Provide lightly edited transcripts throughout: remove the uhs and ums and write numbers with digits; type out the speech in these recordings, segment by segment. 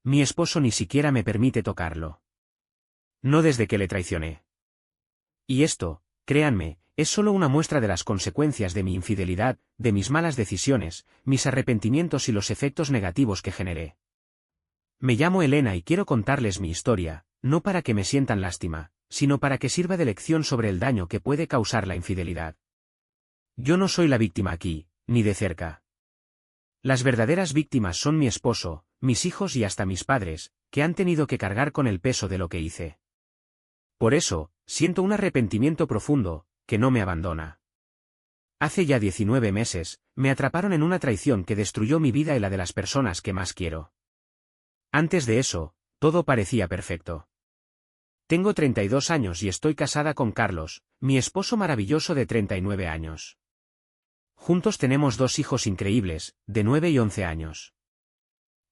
Mi esposo ni siquiera me permite tocarlo. No desde que le traicioné. Y esto, créanme, es solo una muestra de las consecuencias de mi infidelidad, de mis malas decisiones, mis arrepentimientos y los efectos negativos que generé. Me llamo Elena y quiero contarles mi historia, no para que me sientan lástima, sino para que sirva de lección sobre el daño que puede causar la infidelidad. Yo no soy la víctima aquí, ni de cerca. Las verdaderas víctimas son mi esposo, mis hijos y hasta mis padres, que han tenido que cargar con el peso de lo que hice. Por eso, siento un arrepentimiento profundo, que no me abandona. Hace ya 19 meses, me atraparon en una traición que destruyó mi vida y la de las personas que más quiero. Antes de eso, todo parecía perfecto. Tengo 32 años y estoy casada con Carlos, mi esposo maravilloso de 39 años. Juntos tenemos 2 hijos increíbles, de 9 y 11 años.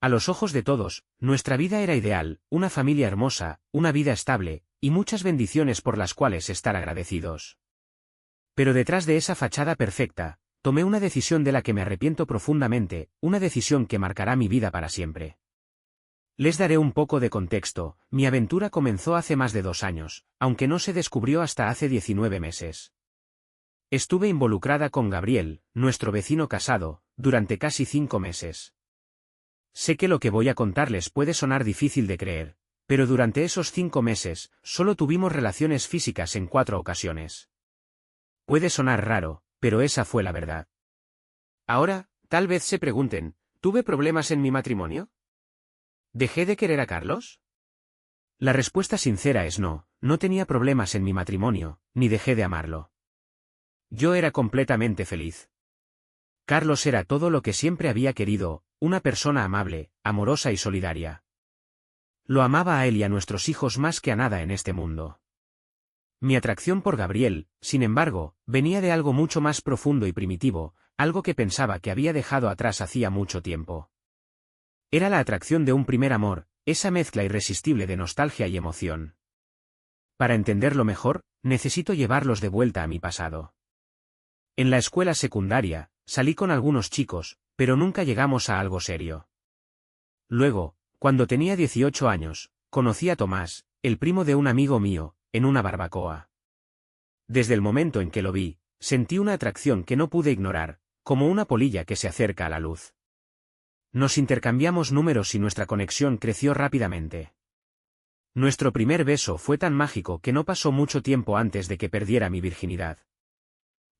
A los ojos de todos, nuestra vida era ideal, una familia hermosa, una vida estable, y muchas bendiciones por las cuales estar agradecidos. Pero detrás de esa fachada perfecta, tomé una decisión de la que me arrepiento profundamente, una decisión que marcará mi vida para siempre. Les daré un poco de contexto, mi aventura comenzó hace más de 2 años, aunque no se descubrió hasta hace 19 meses. Estuve involucrada con Gabriel, nuestro vecino casado, durante casi 5 meses. Sé que lo que voy a contarles puede sonar difícil de creer, pero durante esos 5 meses, solo tuvimos relaciones físicas en 4 ocasiones. Puede sonar raro, pero esa fue la verdad. Ahora, tal vez se pregunten, ¿tuve problemas en mi matrimonio? ¿Dejé de querer a Carlos? La respuesta sincera es no, no tenía problemas en mi matrimonio, ni dejé de amarlo. Yo era completamente feliz. Carlos era todo lo que siempre había querido, una persona amable, amorosa y solidaria. Lo amaba a él y a nuestros hijos más que a nada en este mundo. Mi atracción por Gabriel, sin embargo, venía de algo mucho más profundo y primitivo, algo que pensaba que había dejado atrás hacía mucho tiempo. Era la atracción de un primer amor, esa mezcla irresistible de nostalgia y emoción. Para entenderlo mejor, necesito llevarlos de vuelta a mi pasado. En la escuela secundaria, salí con algunos chicos, pero nunca llegamos a algo serio. Luego, cuando tenía 18 años, conocí a Tomás, el primo de un amigo mío, en una barbacoa. Desde el momento en que lo vi, sentí una atracción que no pude ignorar, como una polilla que se acerca a la luz. Nos intercambiamos números y nuestra conexión creció rápidamente. Nuestro primer beso fue tan mágico que no pasó mucho tiempo antes de que perdiera mi virginidad.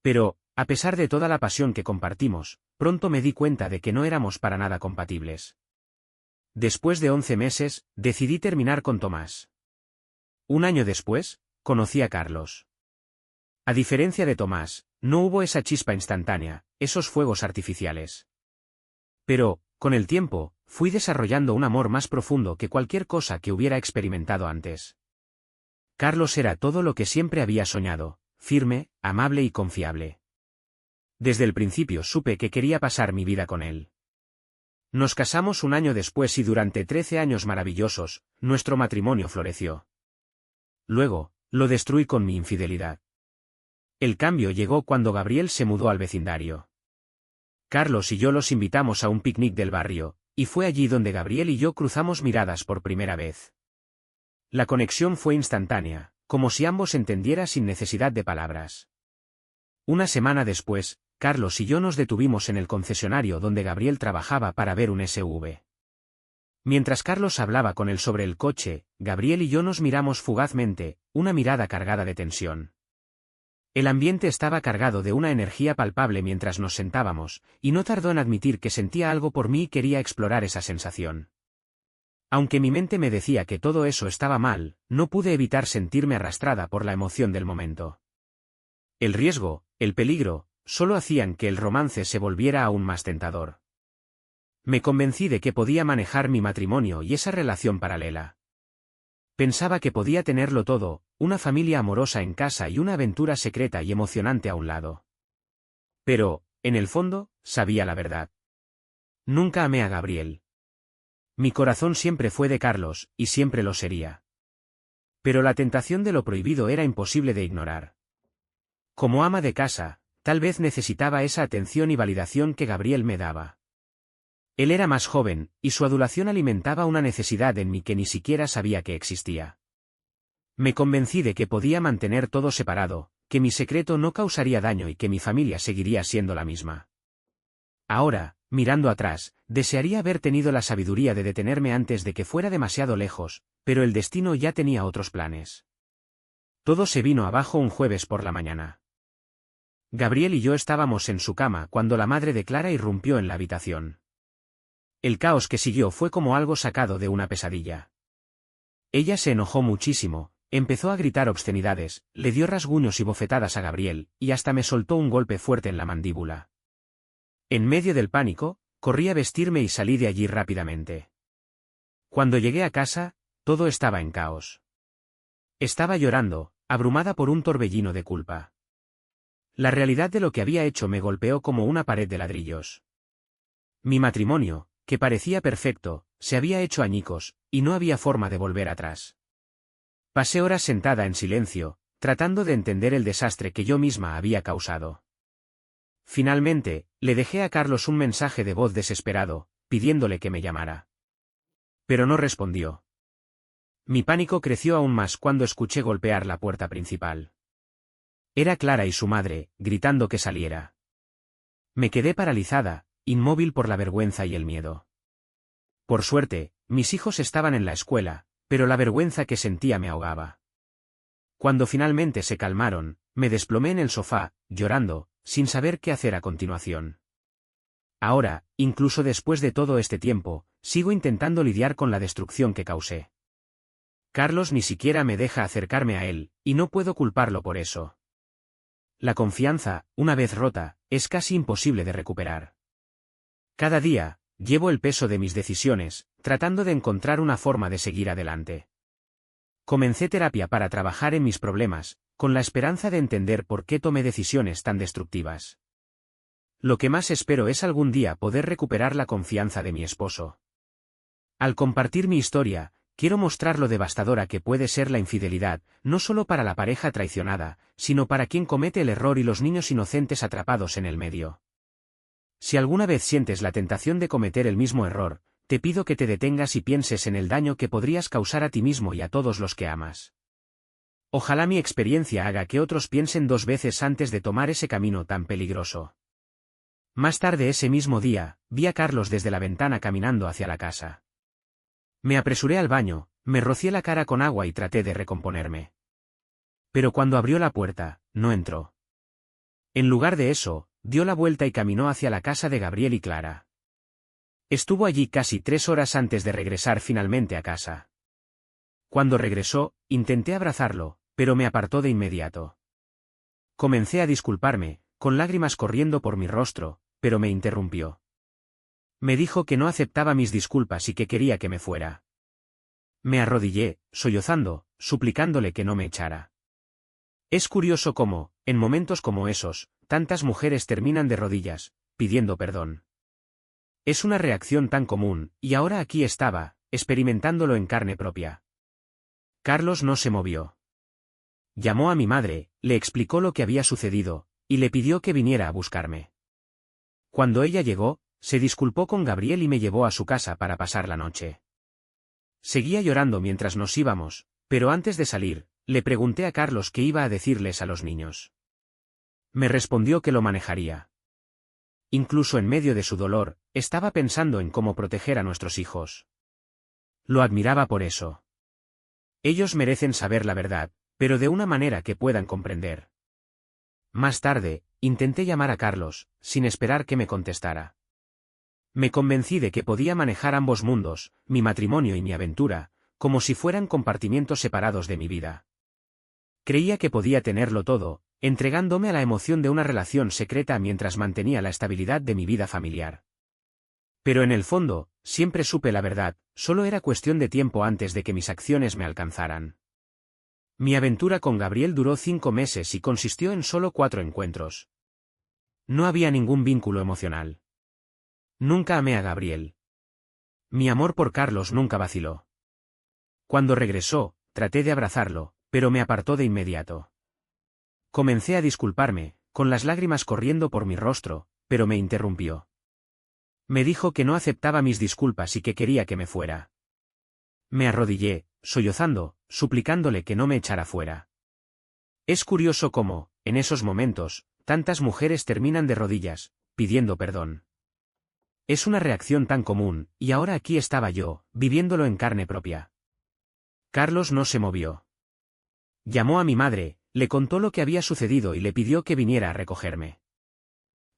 Pero, a pesar de toda la pasión que compartimos, pronto me di cuenta de que no éramos para nada compatibles. Después de 11 meses, decidí terminar con Tomás. Un año después, conocí a Carlos. A diferencia de Tomás, no hubo esa chispa instantánea, esos fuegos artificiales. Pero, con el tiempo, fui desarrollando un amor más profundo que cualquier cosa que hubiera experimentado antes. Carlos era todo lo que siempre había soñado, firme, amable y confiable. Desde el principio supe que quería pasar mi vida con él. Nos casamos un año después y durante 13 años maravillosos, nuestro matrimonio floreció. Luego, lo destruí con mi infidelidad. El cambio llegó cuando Gabriel se mudó al vecindario. Carlos y yo los invitamos a un picnic del barrio, y fue allí donde Gabriel y yo cruzamos miradas por primera vez. La conexión fue instantánea, como si ambos entendieran sin necesidad de palabras. Una semana después, Carlos y yo nos detuvimos en el concesionario donde Gabriel trabajaba para ver un SUV. Mientras Carlos hablaba con él sobre el coche, Gabriel y yo nos miramos fugazmente, una mirada cargada de tensión. El ambiente estaba cargado de una energía palpable mientras nos sentábamos, y no tardó en admitir que sentía algo por mí y quería explorar esa sensación. Aunque mi mente me decía que todo eso estaba mal, no pude evitar sentirme arrastrada por la emoción del momento. El riesgo, el peligro, solo hacían que el romance se volviera aún más tentador. Me convencí de que podía manejar mi matrimonio y esa relación paralela. Pensaba que podía tenerlo todo, una familia amorosa en casa y una aventura secreta y emocionante a un lado. Pero, en el fondo, sabía la verdad. Nunca amé a Gabriel. Mi corazón siempre fue de Carlos, y siempre lo sería. Pero la tentación de lo prohibido era imposible de ignorar. Como ama de casa, tal vez necesitaba esa atención y validación que Gabriel me daba. Él era más joven, y su adulación alimentaba una necesidad en mí que ni siquiera sabía que existía. Me convencí de que podía mantener todo separado, que mi secreto no causaría daño y que mi familia seguiría siendo la misma. Ahora, mirando atrás, desearía haber tenido la sabiduría de detenerme antes de que fuera demasiado lejos, pero el destino ya tenía otros planes. Todo se vino abajo un jueves por la mañana. Gabriel y yo estábamos en su cama cuando la madre de Clara irrumpió en la habitación. El caos que siguió fue como algo sacado de una pesadilla. Ella se enojó muchísimo, empezó a gritar obscenidades, le dio rasguños y bofetadas a Gabriel, y hasta me soltó un golpe fuerte en la mandíbula. En medio del pánico, corrí a vestirme y salí de allí rápidamente. Cuando llegué a casa, todo estaba en caos. Estaba llorando, abrumada por un torbellino de culpa. La realidad de lo que había hecho me golpeó como una pared de ladrillos. Mi matrimonio, que parecía perfecto, se había hecho añicos, y no había forma de volver atrás. Pasé horas sentada en silencio, tratando de entender el desastre que yo misma había causado. Finalmente, le dejé a Carlos un mensaje de voz desesperado, pidiéndole que me llamara. Pero no respondió. Mi pánico creció aún más cuando escuché golpear la puerta principal. Era Clara y su madre, gritando que saliera. Me quedé paralizada, inmóvil por la vergüenza y el miedo. Por suerte, mis hijos estaban en la escuela, pero la vergüenza que sentía me ahogaba. Cuando finalmente se calmaron, me desplomé en el sofá, llorando, sin saber qué hacer a continuación. Ahora, incluso después de todo este tiempo, sigo intentando lidiar con la destrucción que causé. Carlos ni siquiera me deja acercarme a él, y no puedo culparlo por eso. La confianza, una vez rota, es casi imposible de recuperar. Cada día, llevo el peso de mis decisiones, tratando de encontrar una forma de seguir adelante. Comencé terapia para trabajar en mis problemas, con la esperanza de entender por qué tomé decisiones tan destructivas. Lo que más espero es algún día poder recuperar la confianza de mi esposo. Al compartir mi historia, quiero mostrar lo devastadora que puede ser la infidelidad, no solo para la pareja traicionada, sino para quien comete el error y los niños inocentes atrapados en el medio. Si alguna vez sientes la tentación de cometer el mismo error, te pido que te detengas y pienses en el daño que podrías causar a ti mismo y a todos los que amas. Ojalá mi experiencia haga que otros piensen dos veces antes de tomar ese camino tan peligroso. Más tarde ese mismo día, vi a Carlos desde la ventana caminando hacia la casa. Me apresuré al baño, me rocié la cara con agua y traté de recomponerme. Pero cuando abrió la puerta, no entró. En lugar de eso, dio la vuelta y caminó hacia la casa de Gabriel y Clara. Estuvo allí casi 3 horas antes de regresar finalmente a casa. Cuando regresó, intenté abrazarlo, pero me apartó de inmediato. Comencé a disculparme, con lágrimas corriendo por mi rostro, pero me interrumpió. Me dijo que no aceptaba mis disculpas y que quería que me fuera. Me arrodillé, sollozando, suplicándole que no me echara. Es curioso cómo, en momentos como esos, tantas mujeres terminan de rodillas, pidiendo perdón. Es una reacción tan común, y ahora aquí estaba, experimentándolo en carne propia. Carlos no se movió. Llamó a mi madre, le explicó lo que había sucedido, y le pidió que viniera a buscarme. Cuando ella llegó, se disculpó con Gabriel y me llevó a su casa para pasar la noche. Seguía llorando mientras nos íbamos, pero antes de salir, le pregunté a Carlos qué iba a decirles a los niños. Me respondió que lo manejaría. Incluso en medio de su dolor, estaba pensando en cómo proteger a nuestros hijos. Lo admiraba por eso. Ellos merecen saber la verdad, pero de una manera que puedan comprender. Más tarde, intenté llamar a Carlos, sin esperar que me contestara. Me convencí de que podía manejar ambos mundos, mi matrimonio y mi aventura, como si fueran compartimientos separados de mi vida. Creía que podía tenerlo todo, entregándome a la emoción de una relación secreta mientras mantenía la estabilidad de mi vida familiar. Pero en el fondo, siempre supe la verdad, solo era cuestión de tiempo antes de que mis acciones me alcanzaran. Mi aventura con Gabriel duró 5 meses y consistió en solo 4 encuentros. No había ningún vínculo emocional. Nunca amé a Gabriel. Mi amor por Carlos nunca vaciló. Cuando regresó, traté de abrazarlo, pero me apartó de inmediato. Comencé a disculparme, con las lágrimas corriendo por mi rostro, pero me interrumpió. Me dijo que no aceptaba mis disculpas y que quería que me fuera. Me arrodillé, sollozando, suplicándole que no me echara fuera. Es curioso cómo, en esos momentos, tantas mujeres terminan de rodillas, pidiendo perdón. Es una reacción tan común, y ahora aquí estaba yo, viviéndolo en carne propia. Carlos no se movió. Llamó a mi madre, le contó lo que había sucedido y le pidió que viniera a recogerme.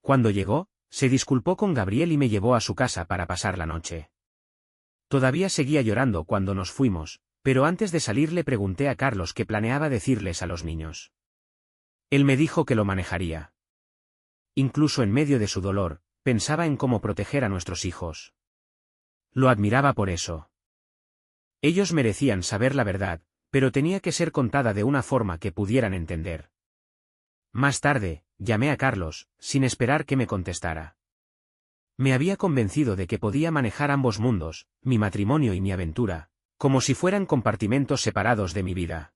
Cuando llegó, se disculpó con Gabriel y me llevó a su casa para pasar la noche. Todavía seguía llorando cuando nos fuimos, pero antes de salir le pregunté a Carlos qué planeaba decirles a los niños. Él me dijo que lo manejaría. Incluso en medio de su dolor, pensaba en cómo proteger a nuestros hijos. Lo admiraba por eso. Ellos merecían saber la verdad, pero tenía que ser contada de una forma que pudieran entender. Más tarde, llamé a Carlos, sin esperar que me contestara. Me había convencido de que podía manejar ambos mundos, mi matrimonio y mi aventura, como si fueran compartimentos separados de mi vida.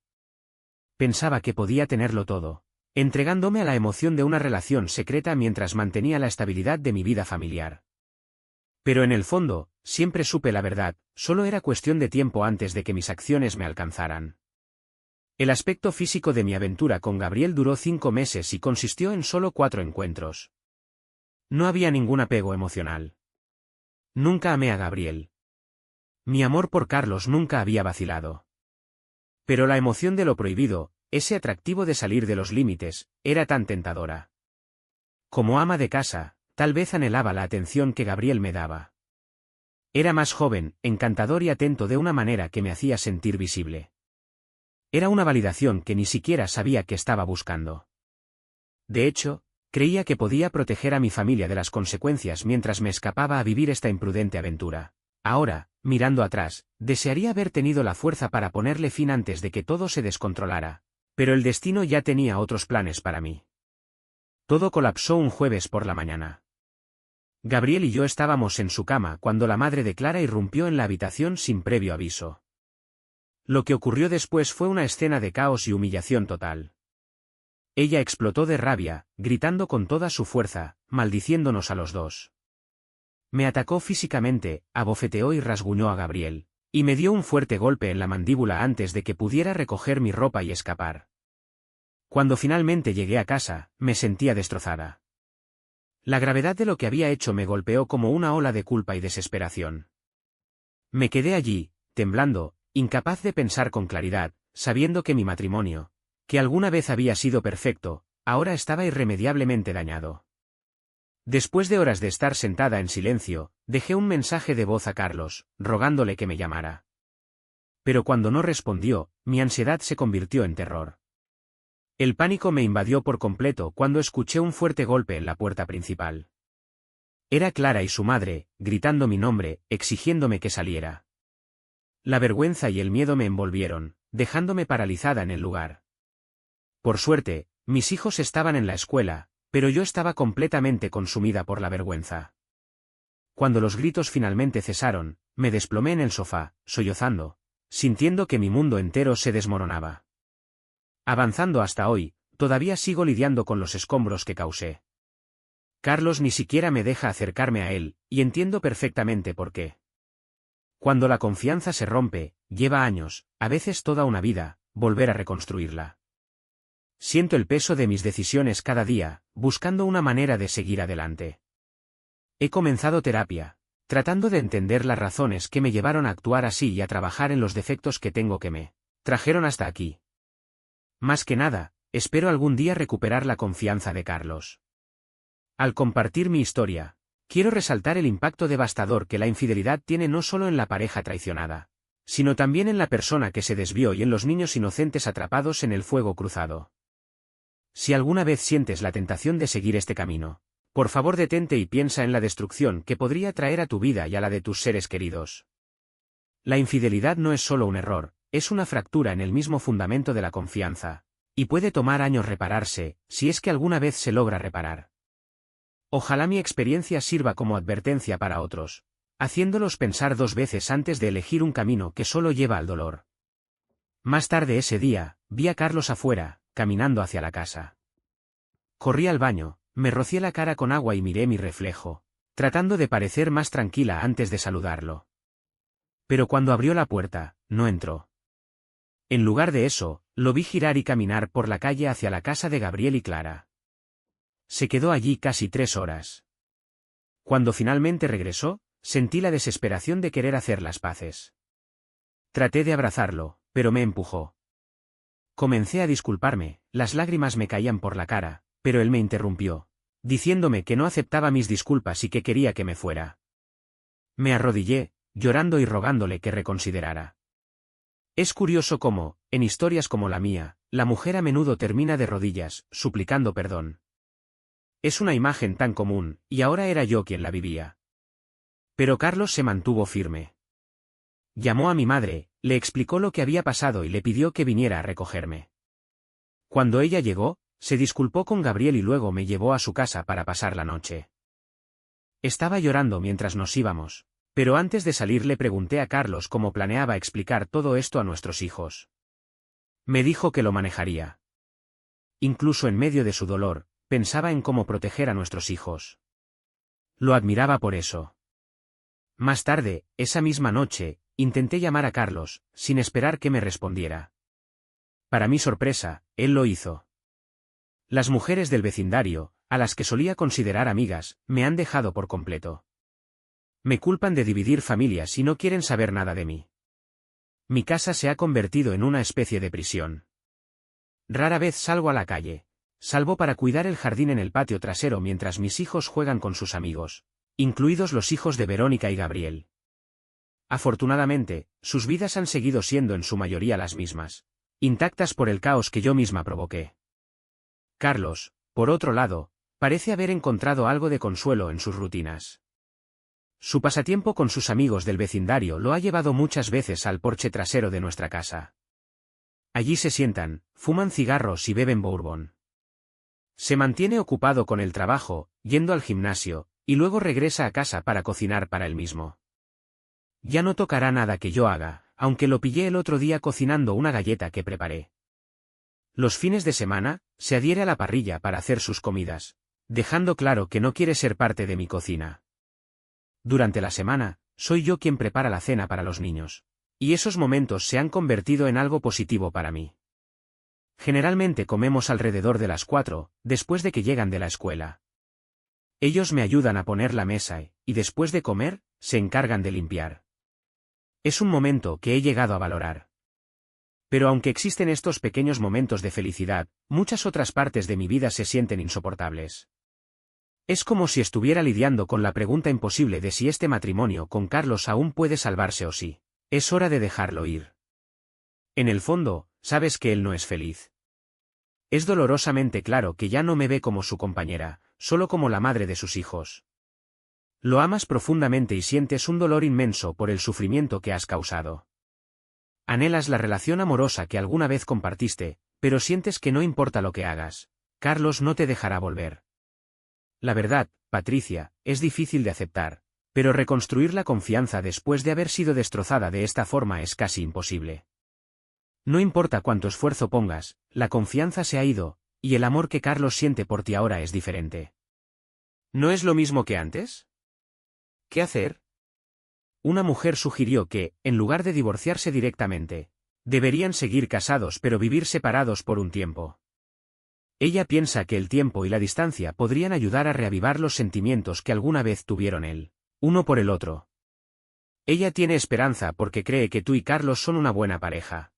Pensaba que podía tenerlo todo, entregándome a la emoción de una relación secreta mientras mantenía la estabilidad de mi vida familiar. Pero en el fondo, siempre supe la verdad, solo era cuestión de tiempo antes de que mis acciones me alcanzaran. El aspecto físico de mi aventura con Gabriel duró 5 meses y consistió en solo 4 encuentros. No había ningún apego emocional. Nunca amé a Gabriel. Mi amor por Carlos nunca había vacilado. Pero la emoción de lo prohibido, ese atractivo de salir de los límites, era tan tentadora. Como ama de casa, tal vez anhelaba la atención que Gabriel me daba. Era más joven, encantador y atento de una manera que me hacía sentir visible. Era una validación que ni siquiera sabía que estaba buscando. De hecho, creía que podía proteger a mi familia de las consecuencias mientras me escapaba a vivir esta imprudente aventura. Ahora, mirando atrás, desearía haber tenido la fuerza para ponerle fin antes de que todo se descontrolara, pero el destino ya tenía otros planes para mí. Todo colapsó un jueves por la mañana. Gabriel y yo estábamos en su cama cuando la madre de Clara irrumpió en la habitación sin previo aviso. Lo que ocurrió después fue una escena de caos y humillación total. Ella explotó de rabia, gritando con toda su fuerza, maldiciéndonos a los dos. Me atacó físicamente, abofeteó y rasguñó a Gabriel, y me dio un fuerte golpe en la mandíbula antes de que pudiera recoger mi ropa y escapar. Cuando finalmente llegué a casa, me sentía destrozada. La gravedad de lo que había hecho me golpeó como una ola de culpa y desesperación. Me quedé allí, temblando, incapaz de pensar con claridad, sabiendo que mi matrimonio, que alguna vez había sido perfecto, ahora estaba irremediablemente dañado. Después de horas de estar sentada en silencio, dejé un mensaje de voz a Carlos, rogándole que me llamara. Pero cuando no respondió, mi ansiedad se convirtió en terror. El pánico me invadió por completo cuando escuché un fuerte golpe en la puerta principal. Era Clara y su madre, gritando mi nombre, exigiéndome que saliera. La vergüenza y el miedo me envolvieron, dejándome paralizada en el lugar. Por suerte, mis hijos estaban en la escuela, pero yo estaba completamente consumida por la vergüenza. Cuando los gritos finalmente cesaron, me desplomé en el sofá, sollozando, sintiendo que mi mundo entero se desmoronaba. Avanzando hasta hoy, todavía sigo lidiando con los escombros que causé. Carlos ni siquiera me deja acercarme a él, y entiendo perfectamente por qué. Cuando la confianza se rompe, lleva años, a veces toda una vida, volver a reconstruirla. Siento el peso de mis decisiones cada día, buscando una manera de seguir adelante. He comenzado terapia, tratando de entender las razones que me llevaron a actuar así y a trabajar en los defectos que tengo que me trajeron hasta aquí. Más que nada, espero algún día recuperar la confianza de Carlos. Al compartir mi historia, quiero resaltar el impacto devastador que la infidelidad tiene no solo en la pareja traicionada, sino también en la persona que se desvió y en los niños inocentes atrapados en el fuego cruzado. Si alguna vez sientes la tentación de seguir este camino, por favor detente y piensa en la destrucción que podría traer a tu vida y a la de tus seres queridos. La infidelidad no es solo un error, es una fractura en el mismo fundamento de la confianza, y puede tomar años repararse, si es que alguna vez se logra reparar. Ojalá mi experiencia sirva como advertencia para otros, haciéndolos pensar 2 veces antes de elegir un camino que solo lleva al dolor. Más tarde ese día, vi a Carlos afuera, caminando hacia la casa. Corrí al baño, me rocié la cara con agua y miré mi reflejo, tratando de parecer más tranquila antes de saludarlo. Pero cuando abrió la puerta, no entró. En lugar de eso, lo vi girar y caminar por la calle hacia la casa de Gabriel y Clara. Se quedó allí casi 3 horas. Cuando finalmente regresó, sentí la desesperación de querer hacer las paces. Traté de abrazarlo, pero me empujó. Comencé a disculparme, las lágrimas me caían por la cara, pero él me interrumpió, diciéndome que no aceptaba mis disculpas y que quería que me fuera. Me arrodillé, llorando y rogándole que reconsiderara. Es curioso cómo, en historias como la mía, la mujer a menudo termina de rodillas, suplicando perdón. Es una imagen tan común, y ahora era yo quien la vivía. Pero Carlos se mantuvo firme. Llamó a mi madre, le explicó lo que había pasado y le pidió que viniera a recogerme. Cuando ella llegó, se disculpó con Gabriel y luego me llevó a su casa para pasar la noche. Estaba llorando mientras nos íbamos, pero antes de salir le pregunté a Carlos cómo planeaba explicar todo esto a nuestros hijos. Me dijo que lo manejaría. Incluso en medio de su dolor, pensaba en cómo proteger a nuestros hijos. Lo admiraba por eso. Más tarde, esa misma noche, intenté llamar a Carlos, sin esperar que me respondiera. Para mi sorpresa, él lo hizo. Las mujeres del vecindario, a las que solía considerar amigas, me han dejado por completo. Me culpan de dividir familias y no quieren saber nada de mí. Mi casa se ha convertido en una especie de prisión. Rara vez salgo a la calle, salvo para cuidar el jardín en el patio trasero mientras mis hijos juegan con sus amigos, incluidos los hijos de Verónica y Gabriel. Afortunadamente, sus vidas han seguido siendo en su mayoría las mismas, intactas por el caos que yo misma provoqué. Carlos, por otro lado, parece haber encontrado algo de consuelo en sus rutinas. Su pasatiempo con sus amigos del vecindario lo ha llevado muchas veces al porche trasero de nuestra casa. Allí se sientan, fuman cigarros y beben bourbon. Se mantiene ocupado con el trabajo, yendo al gimnasio, y luego regresa a casa para cocinar para él mismo. Ya no tocará nada que yo haga, aunque lo pillé el otro día cocinando una galleta que preparé. Los fines de semana, se adhiere a la parrilla para hacer sus comidas, dejando claro que no quiere ser parte de mi cocina. Durante la semana, soy yo quien prepara la cena para los niños, y esos momentos se han convertido en algo positivo para mí. Generalmente comemos alrededor de las 4, después de que llegan de la escuela. Ellos me ayudan a poner la mesa y después de comer, se encargan de limpiar. Es un momento que he llegado a valorar. Pero aunque existen estos pequeños momentos de felicidad, muchas otras partes de mi vida se sienten insoportables. Es como si estuviera lidiando con la pregunta imposible de si este matrimonio con Carlos aún puede salvarse o si es hora de dejarlo ir. En el fondo, sabes que él no es feliz. Es dolorosamente claro que ya no me ve como su compañera, solo como la madre de sus hijos. Lo amas profundamente y sientes un dolor inmenso por el sufrimiento que has causado. Anhelas la relación amorosa que alguna vez compartiste, pero sientes que no importa lo que hagas, Carlos no te dejará volver. La verdad, Patricia, es difícil de aceptar, pero reconstruir la confianza después de haber sido destrozada de esta forma es casi imposible. No importa cuánto esfuerzo pongas, la confianza se ha ido, y el amor que Carlos siente por ti ahora es diferente. ¿No es lo mismo que antes? ¿Qué hacer? Una mujer sugirió que, en lugar de divorciarse directamente, deberían seguir casados pero vivir separados por un tiempo. Ella piensa que el tiempo y la distancia podrían ayudar a reavivar los sentimientos que alguna vez tuvieron uno por el otro. Ella tiene esperanza porque cree que tú y Carlos son una buena pareja.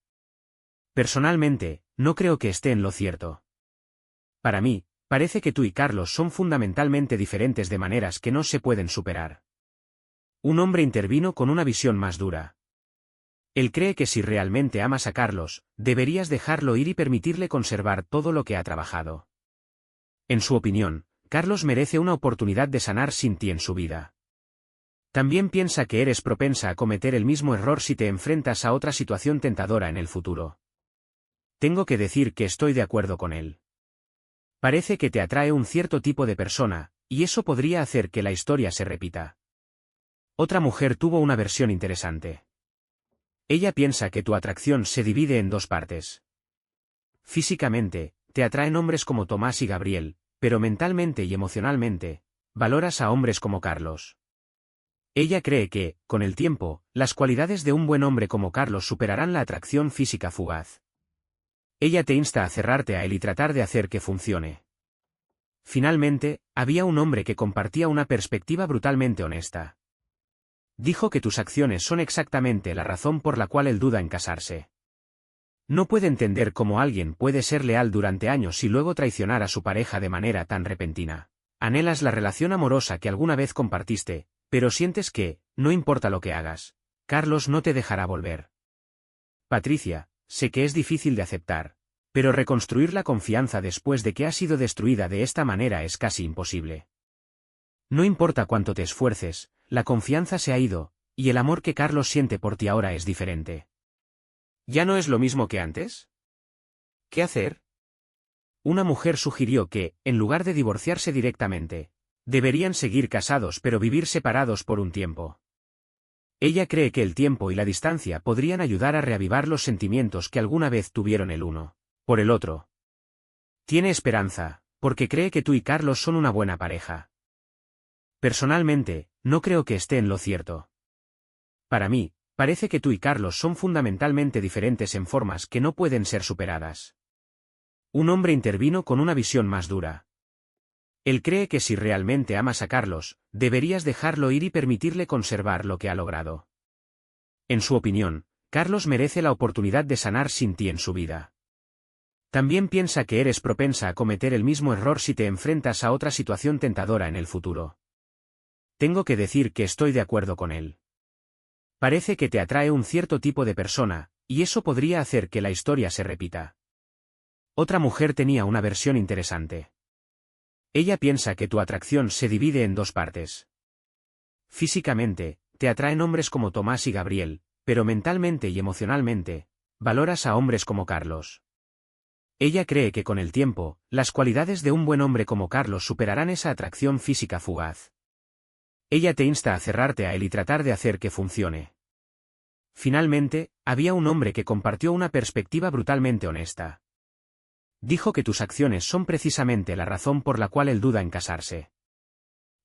Personalmente, no creo que esté en lo cierto. Para mí, parece que tú y Carlos son fundamentalmente diferentes de maneras que no se pueden superar. Un hombre intervino con una visión más dura. Él cree que si realmente amas a Carlos, deberías dejarlo ir y permitirle conservar todo lo que ha trabajado. En su opinión, Carlos merece una oportunidad de sanar sin ti en su vida. También piensa que eres propensa a cometer el mismo error si te enfrentas a otra situación tentadora en el futuro. Tengo que decir que estoy de acuerdo con él. Parece que te atrae un cierto tipo de persona, y eso podría hacer que la historia se repita. Otra mujer tuvo una versión interesante. Ella piensa que tu atracción se divide en 2 partes. Físicamente, te atraen hombres como Tomás y Gabriel, pero mentalmente y emocionalmente, valoras a hombres como Carlos. Ella cree que, con el tiempo, las cualidades de un buen hombre como Carlos superarán la atracción física fugaz. Ella te insta a cerrarte a él y tratar de hacer que funcione. Finalmente, había un hombre que compartía una perspectiva brutalmente honesta. Dijo que tus acciones son exactamente la razón por la cual él duda en casarse. No puede entender cómo alguien puede ser leal durante años y luego traicionar a su pareja de manera tan repentina. Anhelas la relación amorosa que alguna vez compartiste, pero sientes que, no importa lo que hagas, Carlos no te dejará volver. Patricia, sé que es difícil de aceptar, pero reconstruir la confianza después de que ha sido destruida de esta manera es casi imposible. No importa cuánto te esfuerces, la confianza se ha ido, y el amor que Carlos siente por ti ahora es diferente. ¿Ya no es lo mismo que antes? ¿Qué hacer? Una mujer sugirió que, en lugar de divorciarse directamente, deberían seguir casados pero vivir separados por un tiempo. Ella cree que el tiempo y la distancia podrían ayudar a reavivar los sentimientos que alguna vez tuvieron el uno por el otro. Tiene esperanza, porque cree que tú y Carlos son una buena pareja. Personalmente, no creo que esté en lo cierto. Para mí, parece que tú y Carlos son fundamentalmente diferentes en formas que no pueden ser superadas. Un hombre intervino con una visión más dura. Él cree que si realmente amas a Carlos, deberías dejarlo ir y permitirle conservar lo que ha logrado. En su opinión, Carlos merece la oportunidad de sanar sin ti en su vida. También piensa que eres propensa a cometer el mismo error si te enfrentas a otra situación tentadora en el futuro. Tengo que decir que estoy de acuerdo con él. Parece que te atrae un cierto tipo de persona, y eso podría hacer que la historia se repita. Otra mujer tenía una versión interesante. Ella piensa que tu atracción se divide en dos partes. Físicamente, te atraen hombres como Tomás y Gabriel, pero mentalmente y emocionalmente, valoras a hombres como Carlos. Ella cree que con el tiempo, las cualidades de un buen hombre como Carlos superarán esa atracción física fugaz. Ella te insta a cerrarte a él y tratar de hacer que funcione. Finalmente, había un hombre que compartió una perspectiva brutalmente honesta. Dijo que tus acciones son precisamente la razón por la cual él duda en casarse.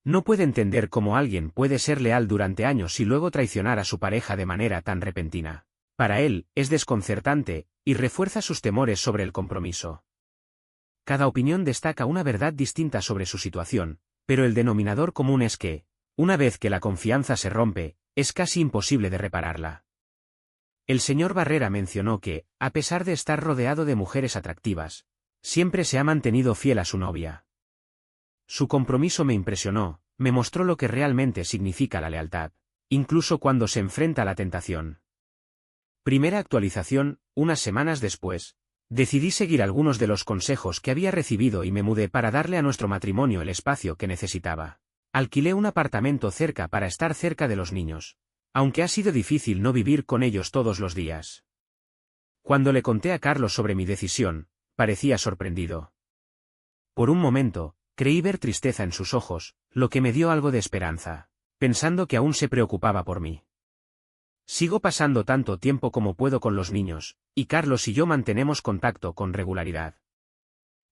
No puede entender cómo alguien puede ser leal durante años y luego traicionar a su pareja de manera tan repentina. Para él, es desconcertante, y refuerza sus temores sobre el compromiso. Cada opinión destaca una verdad distinta sobre su situación, pero el denominador común es que, una vez que la confianza se rompe, es casi imposible de repararla. El señor Barrera mencionó que, a pesar de estar rodeado de mujeres atractivas, siempre se ha mantenido fiel a su novia. Su compromiso me impresionó, me mostró lo que realmente significa la lealtad, incluso cuando se enfrenta a la tentación. Primera actualización, unas semanas después, decidí seguir algunos de los consejos que había recibido y me mudé para darle a nuestro matrimonio el espacio que necesitaba. Alquilé un apartamento cerca para estar cerca de los niños, aunque ha sido difícil no vivir con ellos todos los días. Cuando le conté a Carlos sobre mi decisión, parecía sorprendido. Por un momento, creí ver tristeza en sus ojos, lo que me dio algo de esperanza, pensando que aún se preocupaba por mí. Sigo pasando tanto tiempo como puedo con los niños, y Carlos y yo mantenemos contacto con regularidad.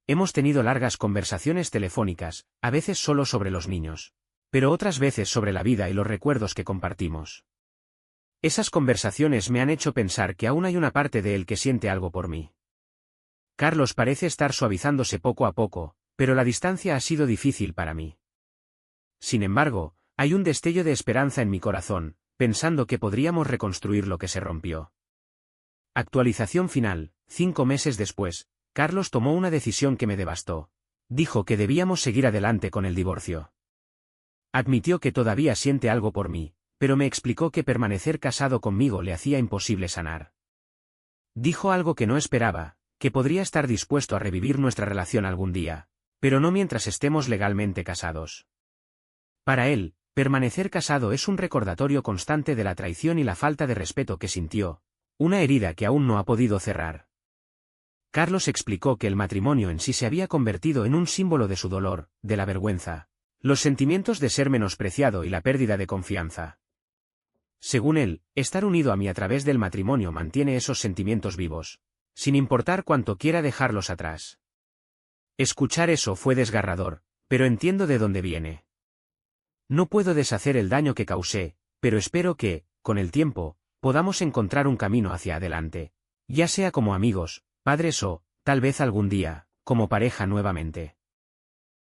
Hemos tenido largas conversaciones telefónicas, a veces solo sobre los niños, pero otras veces sobre la vida y los recuerdos que compartimos. Esas conversaciones me han hecho pensar que aún hay una parte de él que siente algo por mí. Carlos parece estar suavizándose poco a poco, pero la distancia ha sido difícil para mí. Sin embargo, hay un destello de esperanza en mi corazón, pensando que podríamos reconstruir lo que se rompió. Actualización final, 5 meses después, Carlos tomó una decisión que me devastó. Dijo que debíamos seguir adelante con el divorcio. Admitió que todavía siente algo por mí, pero me explicó que permanecer casado conmigo le hacía imposible sanar. Dijo algo que no esperaba, que podría estar dispuesto a revivir nuestra relación algún día, pero no mientras estemos legalmente casados. Para él, permanecer casado es un recordatorio constante de la traición y la falta de respeto que sintió, una herida que aún no ha podido cerrar. Carlos explicó que el matrimonio en sí se había convertido en un símbolo de su dolor, de la vergüenza, los sentimientos de ser menospreciado y la pérdida de confianza. Según él, estar unido a mí a través del matrimonio mantiene esos sentimientos vivos, sin importar cuánto quiera dejarlos atrás. Escuchar eso fue desgarrador, pero entiendo de dónde viene. No puedo deshacer el daño que causé, pero espero que, con el tiempo, podamos encontrar un camino hacia adelante. Ya sea como amigos, padres o, tal vez algún día, como pareja nuevamente.